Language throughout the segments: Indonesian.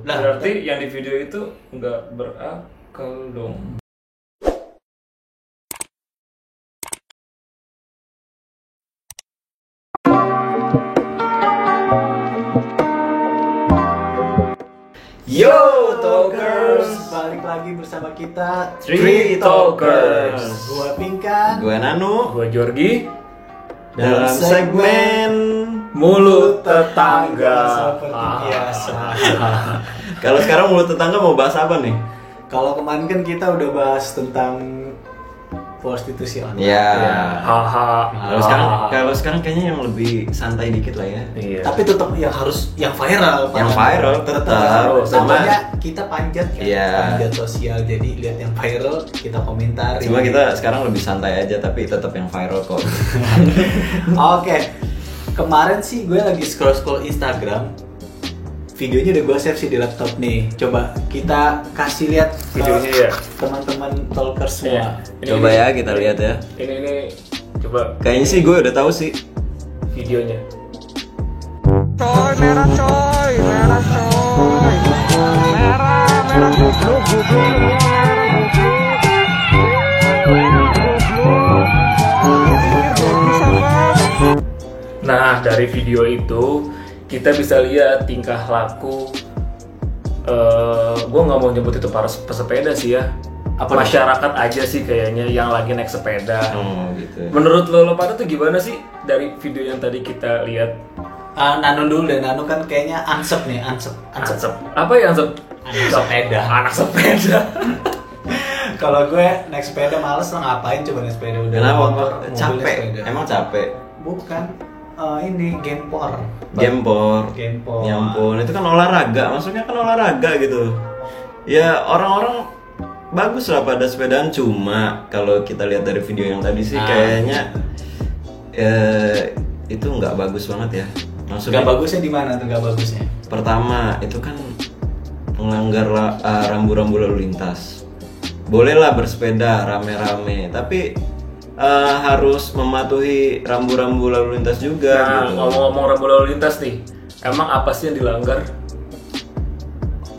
Berarti yang di video itu nggak berakal dong. Yo Talkers, balik lagi bersama kita Three Talkers. Gua Pinkan, Gue Nanu. Gua Jorgi. Dalam segmen Mulut Tetangga. seperti biasa. Kalau sekarang mulut tetangga mau bahas apa nih? Kalau kemarin kan kita udah bahas tentang prostitusi online. Ya. Haha. Kalau sekarang kayaknya yang lebih santai dikit lah ya. Iya. Tapi tetap yang harus yang viral. Yang Pak. viral tetap. harus. Namanya kita panjat kan. Iya. Panjat sosial. Jadi lihat yang viral kita komentar. Cuma kita sekarang lebih santai aja tapi tetap yang viral kok. Oke. Kemarin sih gue lagi scroll Instagram. Videonya udah gue save sih di laptop nih. Coba kita kasih lihat Videonya ya. teman-teman talkers semua. Coba ya kita lihat ya. Ini coba Kayaknya sih gue udah tahu sih. videonya. Coy, merah coy, merah coy, merah gubluk, gubluk, merah gubluk, bisa mas. Nah, dari video itu kita bisa lihat tingkah laku gue nggak mau nyebut itu para pesepeda sih ya. Apa Masyarakat aja sih kayaknya yang lagi naik sepeda. Oh gitu. Menurut lo pada tuh gimana sih dari video yang tadi kita lihat? Nano dulu deh, Nano kan kayaknya ansep nih, ansep. Ansep. Apa ya ansep? Anak sepeda. Anak sepeda. Kalau gue naik sepeda males lah, ngapain coba naik sepeda udah Kenapa? motor, mobil, Capek. sepeda. Emang capek. Bukan ini gempor. Gempor. Gempor. Ya ampun, itu kan olahraga. Maksudnya kan olahraga gitu. Ya orang-orang bagus lah pada sepedaan, cuma kalau kita lihat dari video yang tadi sih kayaknya itu nggak bagus banget ya. Maksudnya Gak bagusnya di mana tuh gak bagusnya? pertama itu kan melanggar rambu-rambu lalu lintas. Bolehlah bersepeda rame-rame, tapi harus mematuhi rambu-rambu lalu lintas juga. Nah, gitu. ngomong-ngomong rambu lalu lintas nih, emang apa sih yang dilanggar?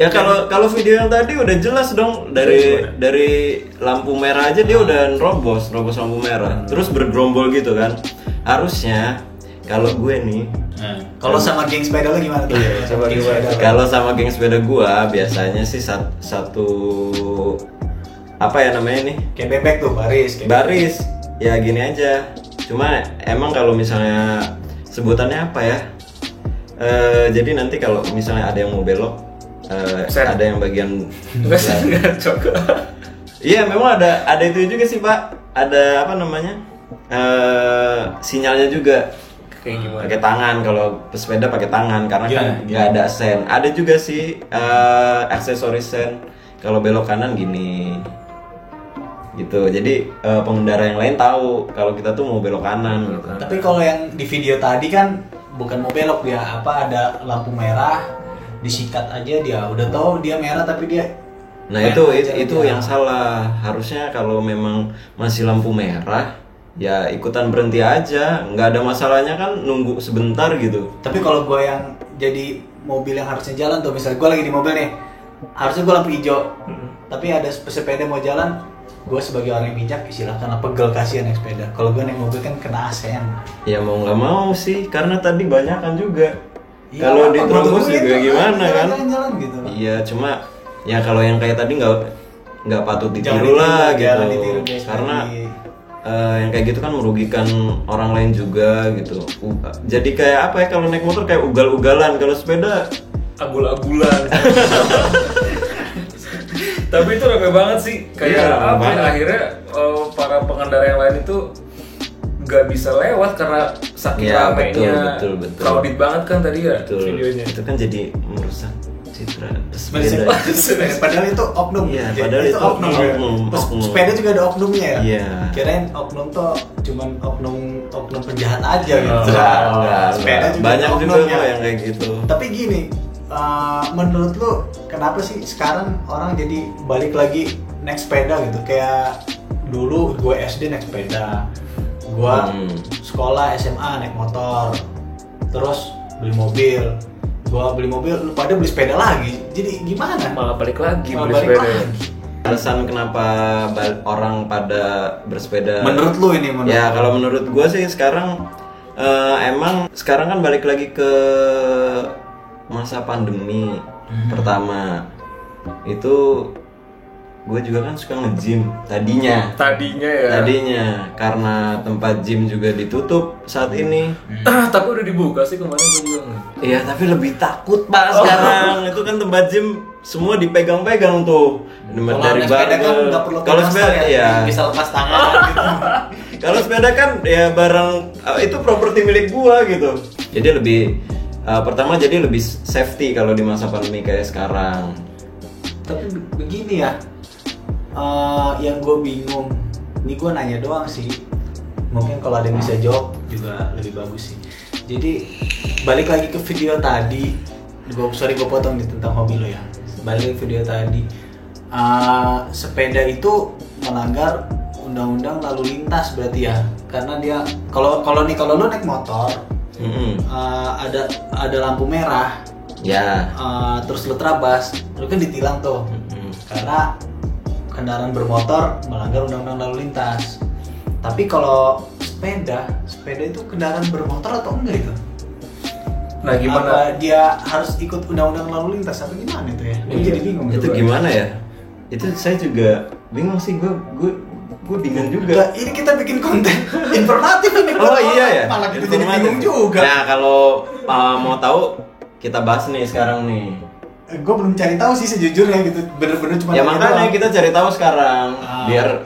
Ya kalau video yang tadi udah jelas dong dari lampu merah aja dia udah nerobos lampu merah, terus bergerombol gitu kan. Harusnya kalau gue nih, Kalau sama geng sepeda lo gimana tuh? coba Geng gimana? sepeda lo. kalau sama geng sepeda gua biasanya sih satu apa ya namanya nih? Kayak bebek tuh, baris. Kayak Baris. Ya gini aja. Cuma emang kalau misalnya sebutannya apa ya? Jadi nanti kalau misalnya ada yang mau belok, Sen. ada yang bagian Enggak coba. Iya memang ada itu juga sih Pak. Ada apa namanya? Sinyalnya juga. Kayak gimana? Pakai tangan, kalau pesepeda pakai tangan karena kan nggak ada sen. Ada juga sih aksesoris sen. Kalau belok kanan gini, gitu. Jadi pengendara yang lain tahu kalau kita tuh mau belok kanan gitu. Tapi kalau yang di video tadi kan bukan mau belok dia, ada lampu merah, disikat aja dia. Udah tahu dia merah tapi dia. Nah itu yang salah. Harusnya kalau memang masih lampu merah, ya ikutan berhenti aja. Nggak ada masalahnya kan nunggu sebentar gitu. Tapi kalau gue yang jadi mobil yang harusnya jalan tuh, misalnya gue lagi di mobil nih, harusnya gue lampu hijau, tapi ada pesepeda mau jalan, gue sebagai orang yang bijak silahkan lah, pegel kasihan naik sepeda. Kalau gue naik mobil kan kena ASN. Ya mau nggak mau sih, karena tadi banyakan juga. Ya, Kalau apa, diterobos gua juga tungguin, gimana kan? Jalan-jalan gitu. Iya, cuma ya kalau yang kayak tadi nggak patut Jangan ditiru lah ditiru, gitu. jangan ditiru, guys. Karena yang kayak gitu kan merugikan orang lain juga gitu. Jadi kayak apa ya, kalau naik motor kayak ugal-ugalan, kalau sepeda Agul-agulan. Tapi itu rame banget sih. Kayak Iya, apa ya, banget. akhirnya para pengendara yang lain itu nggak bisa lewat karena saking Ya, ramenya. betul. Crowded banget kan tadi ya betul. videonya. Itu kan jadi merusak citra Sepeda. pesepeda. Padahal itu oknum. Iya, Jadi padahal itu oknum. Sepeda juga ada oknumnya ya. Iya. Kirain oknum tuh cuman oknum penjahat aja gitu. Enggak. Sepeda juga Banyak ada juga oknumnya. kok yang kayak gitu. Tapi gini, menurut lu kenapa sih sekarang orang jadi balik lagi naik sepeda gitu? Kayak dulu gue SD naik sepeda, gue sekolah SMA naik motor, terus beli mobil. gua beli mobil, lu pada beli sepeda lagi. Jadi gimana? Malah balik lagi Malah beli balik sepeda. lagi. Alasan kenapa orang pada bersepeda? Menurut lu ini menurut Ya lu? kalau menurut gue sih sekarang emang sekarang kan balik lagi ke masa pandemi pertama itu gue juga kan suka nge-gym tadinya Tadinya karena tempat gym juga ditutup saat ini. tapi udah dibuka sih kemarin gue juga nggak. Iya tapi lebih takut pak sekarang itu kan tempat gym semua dipegang-pegang tuh. Kalau naik sepeda kan nggak perlu Kalau masker sepeda ya bisa lepas tangan gitu. kalau sepeda kan ya barang itu properti milik gua gitu. Jadi lebih pertama jadi lebih safety kalau di masa pandemi kayak sekarang. Tapi begini ya, yang gue bingung, ini gue nanya doang sih. Mungkin kalau ada yang bisa jawab juga lebih bagus sih. Jadi balik lagi ke video tadi, gue potong nih tentang hobi lo ya. Balik ke video tadi, sepeda itu melanggar undang-undang lalu lintas berarti ya, karena dia kalau lo naik motor, ada lampu merah. Ya. Terus lu terabas, lu kan ditilang tuh karena kendaraan bermotor melanggar undang-undang lalu lintas. Tapi kalau sepeda itu kendaraan bermotor atau enggak itu? Nah gimana? Apa dia harus ikut undang-undang lalu lintas atau gimana itu ya? Gue jadi bingung. Itu gimana ya? Itu saya juga bingung sih, gue bingung juga. Nah, ini kita bikin konten informatif ini. Oh iya ya. Malah kita jadi Informatif. bingung juga. Nah kalau mau tahu kita bahas nih sekarang nih. Gue belum cari tahu sih sejujurnya gitu. Bener-bener cuma Ya nanya makanya doang. kita cari tahu sekarang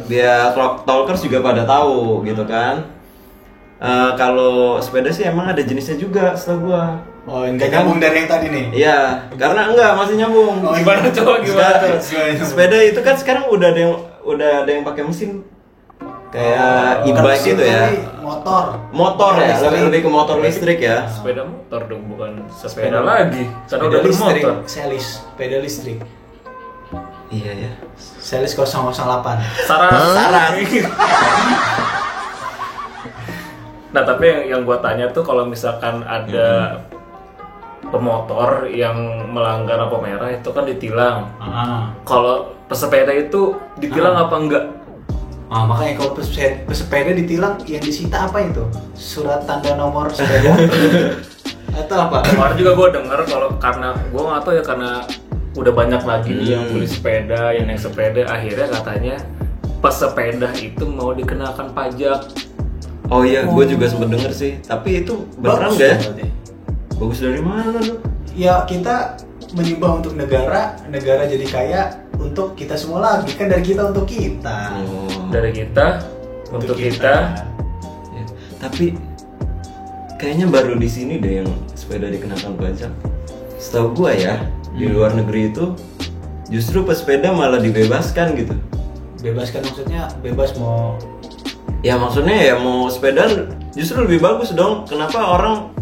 biar talkers juga pada tahu gitu kan. Kalau sepeda sih emang ada jenisnya juga setahu gua. Oh, enggak nyambung dari yang tadi nih. Iya, karena enggak masih nyambung. Oh, Gimana coba gimana? Sepeda itu kan sekarang udah ada yang pakai mesin kayak e-bike gitu ya. Motor ya, lebih ke motor listrik ya. Sepeda motor dong, bukan sepeda lagi. Karena udah listrik, bermotor. Selis, sepeda listrik. Iya ya. Selis 008. Saran. Nah tapi yang gua tanya tuh kalau misalkan ada pemotor yang melanggar lampu merah itu kan ditilang. Kalau pesepeda itu ditilang apa enggak? Makanya kalau pesepeda ditilang yang disita apa itu? Surat tanda nomor sepeda atau apa? Kemarin juga gue denger kalau karena gue nggak tahu ya karena udah banyak lagi nih yang beli sepeda, yang naik sepeda, akhirnya katanya pesepeda itu mau dikenakan pajak. Oh iya, gue juga sempet denger sih. Tapi itu beneran nggak ya? Bagus dari mana lu? Ya kita menyumbang untuk negara jadi kaya untuk kita semua lagi, kan dari kita untuk kita. Dari kita untuk kita. Ya, tapi kayaknya baru di sini deh yang sepeda dikenakan pajak. Setahu gua ya, di luar negeri itu justru pesepeda malah dibebaskan gitu. Bebaskan maksudnya bebas mau? Ya maksudnya ya mau sepeda justru lebih bagus dong. Kenapa orang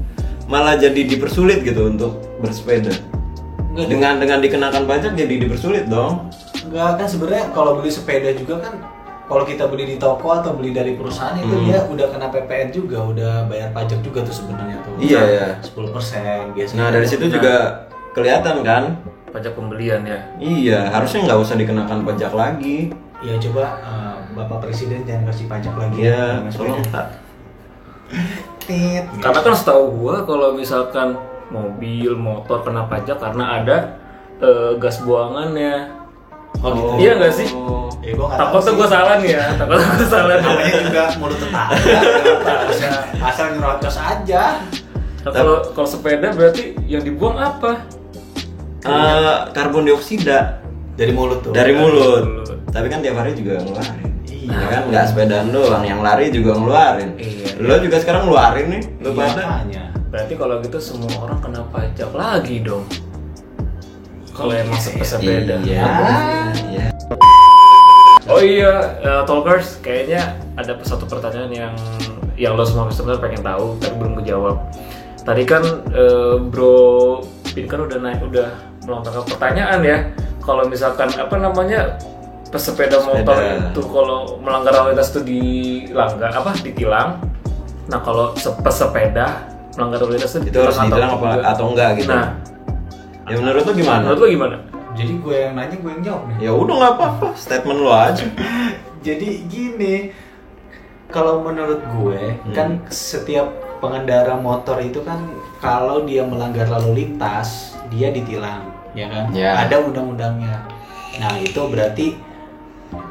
malah jadi dipersulit gitu untuk bersepeda? Dengan dikenakan pajak jadi dipersulit dong. Enggak, kan sebenarnya kalau beli sepeda juga kan kalau kita beli di toko atau beli dari perusahaan itu dia udah kena PPN juga, udah bayar pajak juga tuh sebenarnya tuh. Iya ya. 10% biasanya. Nah dari situ juga kelihatan kan? Pajak pembelian ya. Iya, harusnya nggak usah dikenakan pajak lagi. Ya coba Bapak Presiden jangan kasih pajak lagi. Iya, Dengan tolong sepeda. tak. Tit. Karena kan setahu gua kalau misalkan mobil, motor kena pajak karena ada gas buangannya. Oh gitu. Iya nggak sih? Gua nggak tahu Takutnya sih. gue salah nih ya. Takutnya gue salah nih. Namanya juga mulut tetangga. Asal nyerocos aja. Nah, kalau sepeda berarti yang dibuang apa? Karbon dioksida Dari mulut tuh. dari mulut. mulut. Tapi kan tiap hari juga ngeluarin. Iya. Ya kan nggak sepedaan doang, yang lari juga ngeluarin. Iya. Lo juga sekarang ngeluarin nih, lo Iya, pada. makanya. Berarti kalau gitu semua orang kena pajak lagi dong. Kalau yang masuk ke sepeda. Iya. Iya. Oh iya, talkers, kayaknya ada satu pertanyaan yang lo semua sebenarnya pengen tahu tapi belum kejawab. Tadi kan Bro Pin kan udah melontarkan pertanyaan ya. Kalau misalkan pesepeda motor itu kalau melanggar lalu lintas itu ditilang. Nah kalau pesepeda melanggar lalu lintas itu Itu harus ditilang juga. atau enggak gitu. Nah Ya menurut lu gimana? Menurut lu gimana? Jadi gue yang nanya, gue yang jawab nih. Ya udah nggak apa-apa, statement lu aja. Jadi gini, kalau menurut gue kan setiap pengendara motor itu kan kalau dia melanggar lalu lintas dia ditilang, ya kan? Ya. Ada undang-undangnya. Nah itu berarti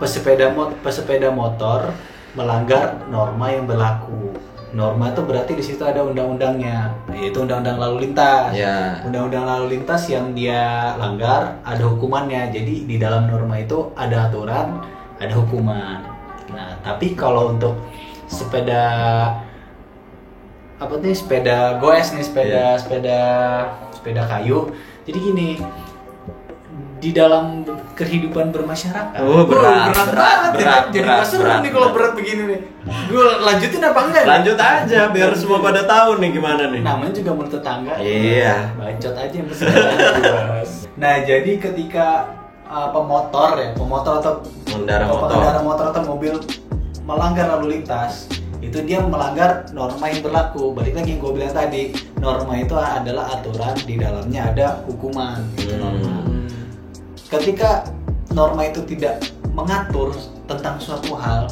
pesepeda motor melanggar norma yang berlaku. Norma itu berarti di situ ada undang-undangnya, yaitu undang-undang lalu lintas. Ya. Undang-undang lalu lintas yang dia langgar ada hukumannya. Jadi di dalam norma itu ada aturan, ada hukuman. Nah, tapi kalau untuk sepeda apa nih, sepeda goes nih, sepeda kayu. Jadi gini, di dalam kehidupan bermasyarakat. Berat Jadi nggak seru nih kalau berat begini nih. Gue lanjutin apa enggak? Lanjut aja biar semua pada tahu nih gimana nih. Namanya juga menurut tetangga. Iya. Bacot aja yang Nah, jadi ketika pemotor atau pengendara motor atau mobil melanggar lalu lintas, itu dia melanggar norma yang berlaku. Balik lagi yang gue bilang tadi, norma itu adalah aturan, di dalamnya ada hukuman. Itu norma. Ketika norma itu tidak mengatur tentang suatu hal,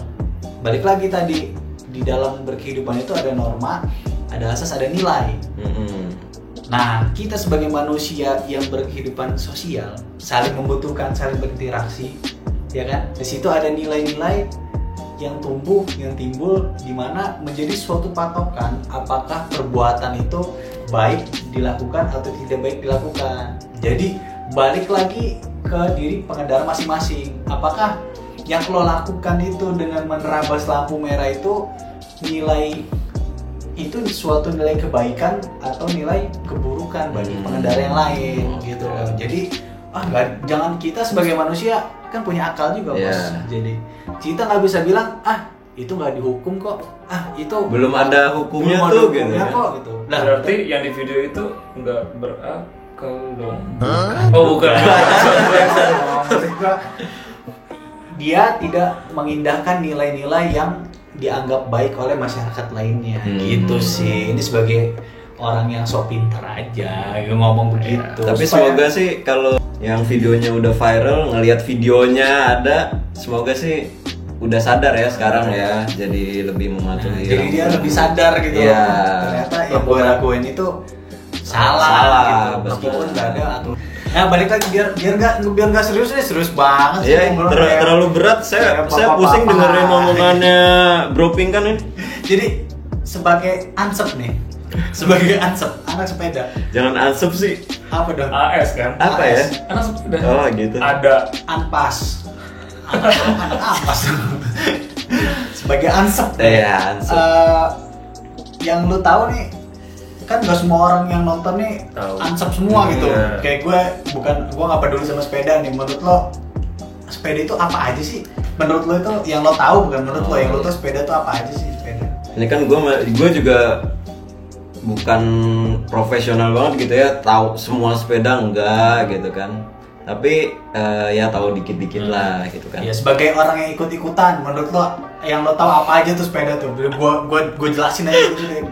balik lagi tadi, di dalam berkehidupan itu ada norma, ada asas, ada nilai. Nah, kita sebagai manusia yang berkehidupan sosial, saling membutuhkan, saling berinteraksi, ya kan? Di situ ada nilai-nilai yang tumbuh, yang timbul, di mana menjadi suatu patokan apakah perbuatan itu baik dilakukan atau tidak baik dilakukan. Jadi balik lagi ke diri pengendara masing-masing. Apakah yang lo lakukan itu dengan menerabas lampu merah itu nilai itu suatu nilai kebaikan atau nilai keburukan bagi pengendara yang lain gitu loh. Jadi jangan, kita sebagai manusia kan punya akal juga bos. Jadi kita nggak bisa bilang itu nggak dihukum kok, itu belum ada hukumnya tuh gitu ya. Kok, gitu. Nah, berarti yang di video itu nggak berakal dong? Oh bukan. Dia tidak mengindahkan nilai-nilai yang dianggap baik oleh masyarakat lainnya. Gitu sih. Ini sebagai orang yang sok pintar aja ngomong begitu. Tapi semoga sih kalau yang videonya udah viral, ngelihat videonya ada, semoga sih udah sadar ya sekarang ya, jadi lebih mematuhi. Jadi dia lebih sadar gitu. Iya. Ternyata yang gue lakuin itu salah gitu. Meskipun nggak ada aturan. Nah balik lagi biar nggak serius nih, serius banget sih. Iya, terlalu berat. Saya pusing dengerin omongannya Bro Pink kan ini. Jadi sebagai ansep nih, sebagai ansep anak sepeda. Jangan ansep sih. Apa dong? AS kan? Apa ya? Anak sepeda. Oh gitu. Ada Anpas. Anak ampas. Sebagai ansep. Iya, ansep. Yang lu tahu nih, kan gak semua orang yang nonton nih tahu. ansep semua gitu. Iya. Kayak gue nggak peduli sama sepeda nih. Menurut lo sepeda itu apa aja sih? Menurut lo itu yang lo tahu, bukan menurut lo yang lo tahu sepeda itu apa aja sih sepeda? Ini kan gue juga bukan profesional banget gitu ya, tahu semua sepeda enggak gitu kan. Tapi ya tahu dikit-dikit lah gitu kan. Ya sebagai orang yang ikut-ikutan, menurut lo yang lo tahu apa aja tuh sepeda tuh? Gue jelasin aja gitu deh.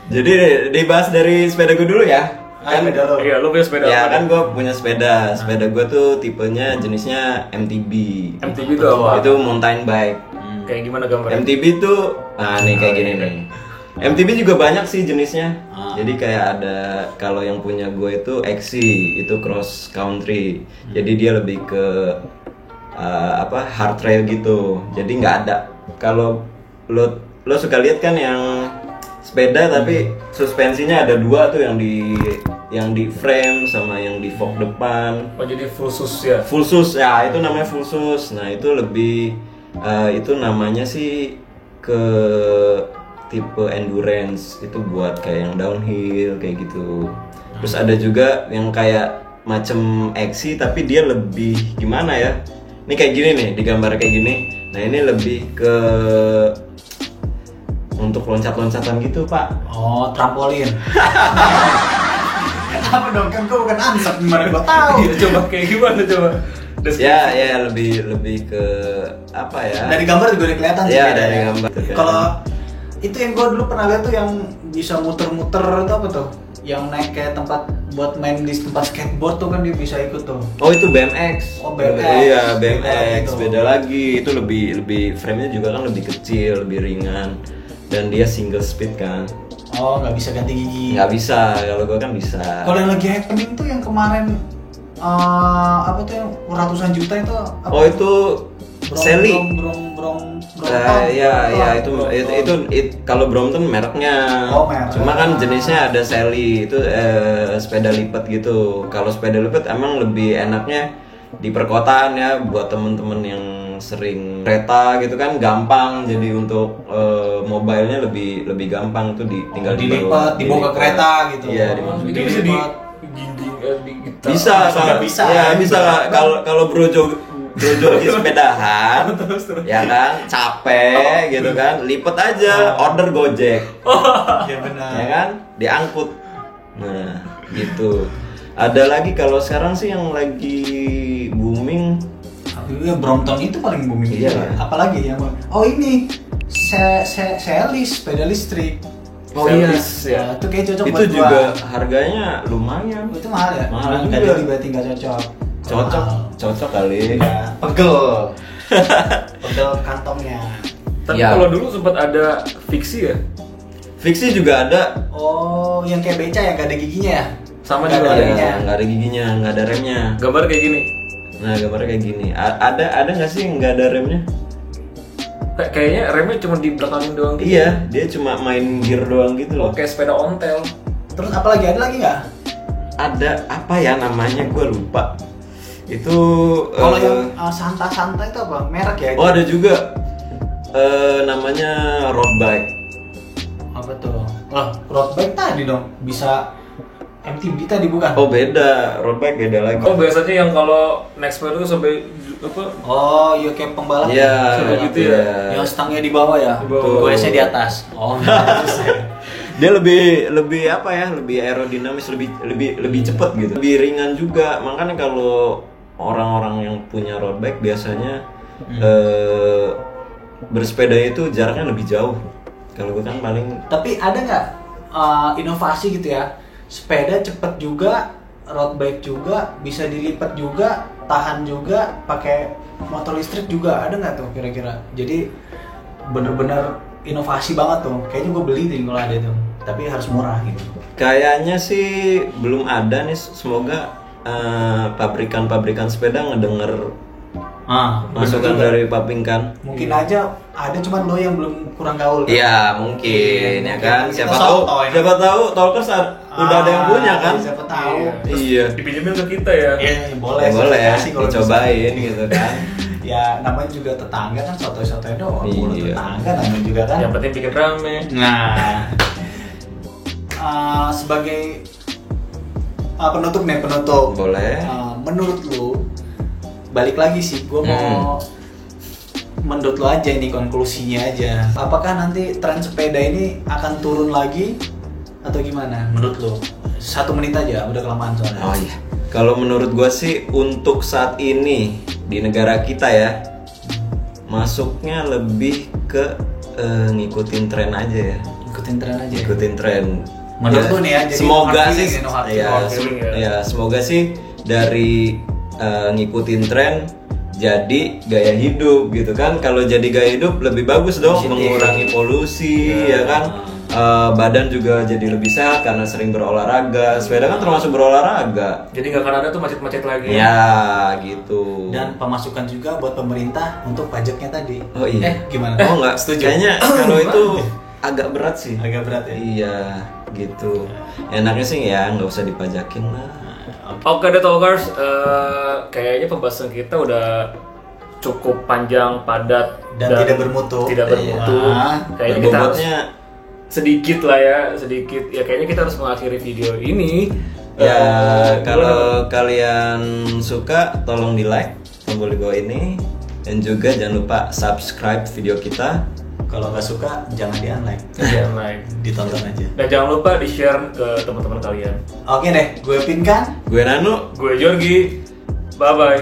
Jadi dibahas dari sepeda gue dulu ya. Kan sepeda lo. Iya, lu punya sepeda ya apa? kan gue punya sepeda. Sepeda gue tuh tipenya jenisnya MTB. MTB itu apa? Itu mountain bike. Kayak gimana gambarnya? MTB tuh, nih kayak gini nih. MTB juga banyak sih jenisnya. Jadi kayak ada, kalau yang punya gue itu XC, itu cross country. Jadi dia lebih ke hard trail gitu. Jadi nggak ada. Kalau lo suka lihat kan yang sepeda tapi suspensinya ada dua tuh, yang di frame sama yang di fork depan. Oh jadi full sus ya? Full sus ya, itu namanya full sus. Nah itu lebih itu namanya sih ke tipe endurance, itu buat kayak yang downhill kayak gitu. Terus ada juga yang kayak macem XC tapi dia lebih gimana ya? Ini kayak gini nih, digambar kayak gini. Nah ini lebih ke untuk loncat-loncatan gitu pak. Oh, trampolin. Apa dong, kan gue bukan ansep, gimana gue tahu. Coba kayak gimana coba? Ya lebih ke apa ya? Dari gambar juga udah kelihatan sih. Ya beda dari ya. gambar. Kalau itu yang gue dulu pernah lihat tuh yang bisa muter-muter itu apa tuh? yang naik kayak tempat buat main di tempat skateboard tuh kan dia bisa ikut tuh. Oh itu BMX. Oh, BMX. Iya Beda BMX gitu. beda lagi. Itu lebih frame-nya juga kan lebih kecil, lebih ringan, dan dia single speed kan. Oh nggak bisa ganti gigi. Nggak bisa, kalau gua kan bisa. Kalau yang lagi happening tuh yang kemarin apa tuh yang ratusan juta itu apa? Oh itu Sally. Ya itu kalau Brompton mereknya. Oh, merek. Cuma kan jenisnya ada Sally itu sepeda lipat gitu. Kalau sepeda lipat emang lebih enaknya di perkotaan ya buat temen-temen yang sering kereta gitu kan gampang. Jadi untuk mobilenya lebih gampang tuh tinggal dilipat, dibawa ke kereta gitu. Iya, Itu bisa bisa nggak bisa. Ya bisa kalau bro jogi sepedahan ya kan capek gitu kan lipet aja order Gojek Iya benar. ya kan diangkut. Nah gitu. Ada lagi kalau sekarang sih yang lagi booming. Iya Brompton itu paling booming. Iya. Apalagi yang ini Sally sepeda listrik. Oh iya, ya. Itu kayak cocok Itu buat juga gua. harganya lumayan. Itu mahal ya? Mahal Nggak juga. jadi berarti nggak cocok. Cocok kali. Iya, pegel. Pegel kantongnya. Tapi Ya. kalau dulu sempat ada fiksi ya, Fiksi juga ada. Oh, yang kayak beca yang nggak ada giginya ya? sama Nggak juga ada ada. remnya. Nggak ada giginya, nggak ada remnya. Gambar kayak gini. Nah gambarnya kayak gini. Ada nggak sih nggak ada remnya? Kayaknya remnya cuma di belakangin doang gitu. Iya, dia cuma main gear doang gitu loh. Oke, sepeda ontel. Terus apa lagi? Ada lagi nggak? Ada apa ya namanya? Gue lupa. Itu Kalau yang Santa itu apa? Merek ya? oh ada juga namanya road bike. Apa tuh? Road bike tadi dong. Bisa MTB tadi bukan? Oh beda, road bike beda lagi. Oh, biasanya yang kalau next sepeda tuh sampai apa? Oh, iya kayak pembalap. Iya, Kayak gitu ya. Yang stangnya di bawah ya, Di bawah. goesnya di atas. Oh, Dia lebih apa ya? Lebih aerodinamis, lebih cepet gitu. Lebih ringan juga. Makanya kalau orang-orang yang punya road bike biasanya bersepeda itu jaraknya lebih jauh. Kalau gue kan paling Tapi ada nggak inovasi gitu ya? Sepeda cepet juga, road bike juga, bisa dilipat juga, tahan juga, pakai motor listrik juga. Ada nggak tuh kira-kira? Jadi bener-bener inovasi banget tuh. Kayaknya gue beli tuh kalau ada tuh. Tapi harus murah gitu. kayaknya sih belum ada nih. Semoga pabrikan-pabrikan sepeda ngedenger masukan bener juga. dari Papingkan. Mungkin aja ada, cuman lo yang belum kurang gaul. Kan? Iya mungkin ya kan. Kita Siapa tahu sotoy. Talkers udah ada yang punya kan. Siapa tahu. Iya. Dipinjemin ke kita ya. Ya, boleh. Ya boleh ya, kasih kalau dicobain gitu kan. Ya namanya juga tetangga kan, sotoy-sotoy doang. Mulut Iya. tetangga namanya juga kan. Yang penting bikin rame. Nah, sebagai penutup nih, Boleh. menurut lu, balik lagi sih, gue mau menurut lu aja ini konklusinya aja. Apakah nanti tren sepeda ini akan turun lagi atau gimana? Menurut lu? 1 menit aja, udah kelamaan soalnya. Oh iya. Kalau menurut gua sih untuk saat ini di negara kita ya masuknya lebih ke ngikutin tren aja ya. Ikutin tren aja. Ikutin tren. Menurut lu nih ya, jadi semoga no hard sih feeling ya, no hard ya, feeling ya. ya semoga sih dari ngikutin tren jadi gaya hidup gitu kan. Kalau jadi gaya hidup lebih bagus dong, Positif. mengurangi polusi ya kan. Badan juga jadi lebih sehat karena sering berolahraga. Sepeda kan termasuk berolahraga. Jadi nggak akan ada tuh macet-macet lagi. Ya gitu. Dan pemasukan juga buat pemerintah untuk pajaknya tadi. Oh iya. Gimana? Oh enggak, Setuju? kayaknya kalau itu agak berat sih. Agak berat ya. Iya, gitu. Enaknya sih ya nggak usah dipajakin lah. Oke deh Talkers, kayaknya pembahasan kita udah cukup panjang, padat Dan tidak bermutu. Tidak bermutu. Iya. Kayaknya kita harus Bobotnya sedikit lah ya, sedikit. Ya kayaknya kita harus mengakhiri video ini. ya Gimana? kalau kalian suka tolong di like tombol di bawah ini dan juga jangan lupa subscribe video kita. Kalau nggak suka jangan di-unlike. Jangan like. Ditonton aja. Dan jangan lupa di-share ke teman-teman kalian. Oke deh, gue Pinkan. Gue Nanu. Gue Jorgi. Bye bye.